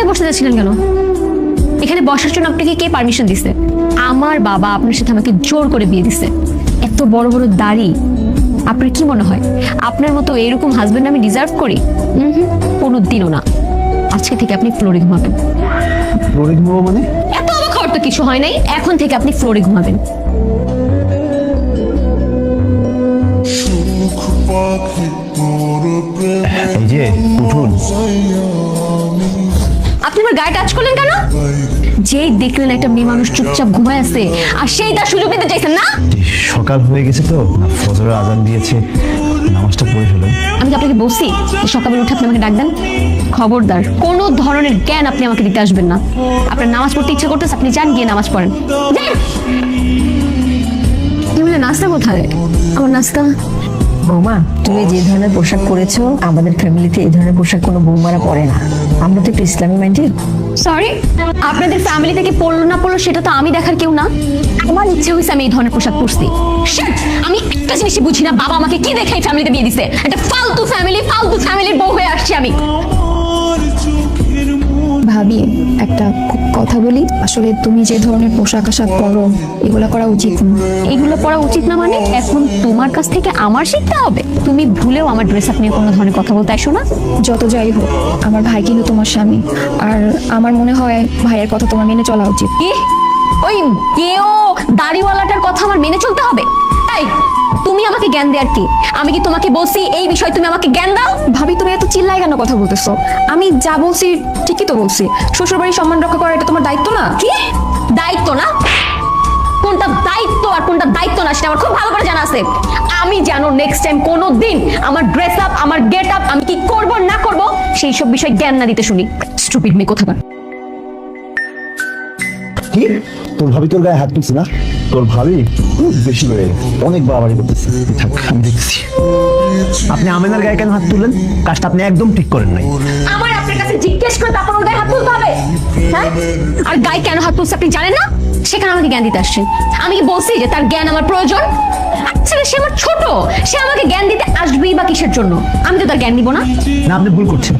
এখানে বসতে যাচ্ছিলেন কেন? এখানে বসার জন্য আপনাকে কে পারমিশন দিছে? আমার বাবা আপনার সাথে আমাকে জোর করে বিয়ে দিছে। এত বড় বড় দাড়ি, আপনার কি মনে হয় আপনার মতো এরকম হাজবেন্ড আমি ডিজার্ভ করি? কোনোদিনও না। আজকে থেকে আপনি ফ্লোরে ঘুমাবেন। ফ্লোরে ঘুমাবো মানে? এত অবাক হওয়ার তো কিছু হয় নাই। এখন থেকে আপনি ফ্লোরে ঘুমাবেন। এই যে উঠুন। আপনি আমার গায়ে টাচ করলেন কেন? যেই দেখলেন একটা মেয়ে মানুষ চুপচাপ ঘুমায় আছে আর সেই তার সুযোগ নিতে চাইছেন না? সকাল হয়ে গেছে তো, ফজরের আজান দিয়েছে, নামাজটা পড়ে ফেলেন। আমি কি আপনাকে বলছি যে সকালে উঠে আপনি আমাকে ডাক দেন? খবরদার, কোনো ধরনের জ্ঞান আপনি আমাকে দিতে আসবেন না। আপনার নামাজ পড়তে ইচ্ছা করতেছে, আপনি যান গিয়ে নামাজ পড়েন। নাস্তা কোথায়? আমার নাস্তা। বৌমা, তুমি যে ধরনের পোশাক পরেছো, আমাদের ফ্যামিলিতে এই ধরনের পোশাক কোনো বৌমারা পরে না। আমরা তো একটু ইসলামী মাইন্ডেড। সরি, আপনাদের ফ্যামিলি থেকে পড়লো না পড়লো সেটা তো আমি দেখার কেউ না। আমার ইচ্ছে হয়েছে আমি এই ধরনের পোশাক পরছি। আমি একটা জিনিসই বুঝি না, বাবা আমাকে কি দেখে এই ফ্যামিলিতে বিয়ে দিছে। একটা ফালতু ফ্যামিলির বউ হয়ে আসছি আমি। ভাবি, একটা কথা বলি, আসলে তুমি যে ধরনের পোশাক আশাক পরো এগুলো করা উচিত না। এগুলো পড়া উচিত না মানে? এখন তোমার কাছ থেকে আমার শিখতে হবে? তুমি ভুলেও আমার ড্রেস আপ নিয়ে কোনো ধরনের কথা বলতে আসো না। যত যাই হোক, আমার ভাই কিন্তু তোমার স্বামী, আর আমার মনে হয় ভাইয়ের কথা তোমার মেনে চলা উচিত। কি? ওই কেও দাড়িওয়ালাটার কথা আমার মেনে চলতে হবে? তাই তুমি আমাকে জ্ঞান দেয়ার কি? আমি কি তোমাকে বলছি এই বিষয়ে তুমি আমাকে জ্ঞান দাও? ভাবি, তুমি এত চিল্লায় কেন কথা বলতেছো? আমি যা বলছি ঠিকই তো বলছি। শ্বশুরবাড়ির সম্মান রক্ষা করা এটা তোমার দায়িত্ব না? কি দায়িত্ব না? কোনটা দায়িত্ব আর কোনটা দায়িত্ব না সেটা আমার খুব ভালো করে জানা আছে। আমি জানো নেক্সট টাইম কোনো দিন আমার ড্রেস আপ, আমার গেট আপ, আমি কি করব না করব সেই সব বিষয়ে জ্ঞান না দিতে শুনি। স্টুপিড মেয়ে কোথাকার। কি তোর ভাবি তোর গায়ে হাত তুলছে না? তোর ভাবি বেশি হয়ে গেছে, অনেক বাড়াবাড়ি করতেছে। থাক, আমি দেখছি। আপনি আমেনার গায়ে কেন হাত তুললেন? কাজটা আপনি একদম ঠিক করেন নাই। আমার আপনার কাছে জিজ্ঞেস করে তারপর ওর গায়ে হাত তুলতে হবে? হ্যাঁ? আর গায়ে কেন হাত তুলছে আপনি জানেন না? সেখানে আমাকে জ্ঞান দিতে আসছেন। আমি কি বলছি যে তার জ্ঞান আমার প্রয়োজন? আচ্ছা, সে আমার ছোট, সে আমাকে জ্ঞান দিতে আসবেই বা কিসের জন্য? আমি তো তার জ্ঞান দিব না। না, আপনি ভুল করছেন।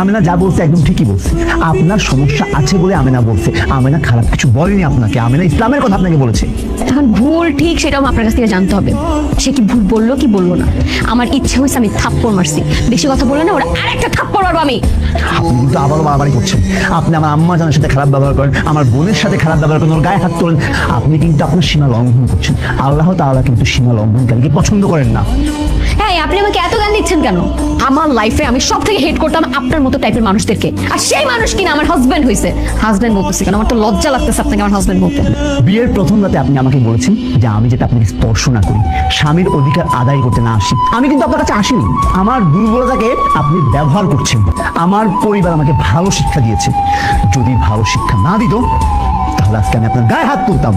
আমেনা যা বলছে একদম ঠিকই বলছে। আপনার সমস্যা আছে বলে আমেনা বলছে। আমেনা খারাপ কিছু বলেনি আপনাকে। আমেনা ইসলামের কথা আপনাকে বলেছে। এখন ভুল ঠিক সেটাও আপনার কাছ থেকে জানতে হবে। সে কি ভুল বললো কি বললো না? আমার ইচ্ছে হয়েছে আমি থাপ্পড় মারছি। বেশি কথা বলে না, ওরা আরেকটা থাপ্পড় মারবো আমি। আপনি কিন্তু আবারও বাড়াবাড়ি করছেন। আপনি আমার আম্মা জানের সাথে খারাপ ব্যবহার করেন, আমার বোনের সাথে খারাপ ব্যবহার করেন, ওর গায়ে হাত তোলেন। আপনি কিন্তু আপনার সীমা লঙ্ঘন করছেন। আল্লাহ তাআলা কিন্তু সীমা লঙ্ঘনকারীকে পছন্দ করেন না। হ্যাঁ, আপনি আমাকে এত জ্ঞান দিচ্ছেন কেন? আমার লাইফে আমি সব থেকে হেট করতাম আপনার মতো টাইপের মানুষদেরকে, আর সেই মানুষ কিনা আমার হাজবেন্ড হয়েছে। হাজবেন্ড বলতেছি কেন? আমার তো লজ্জা লাগতেছে আপনাকে আমার হাজবেন্ড বলতে। বিয়ের প্রথম রাতে আপনি আমাকে বলেছেন যে আমি যাতে আপনাকে স্পর্শ না করি, স্বামীর অধিকার আদায় করতে না আসি। আমি কিন্তু আপনার কাছে আসিনি। আমার দুর্বলতাকে আপনি ব্যবহার করছেন। আমার পরিবার আমাকে ভালো শিক্ষা দিয়েছে। যদি ভালো শিক্ষা না দিত তাহলে আজকে আমি আপনার গায়ে হাত তুলতাম।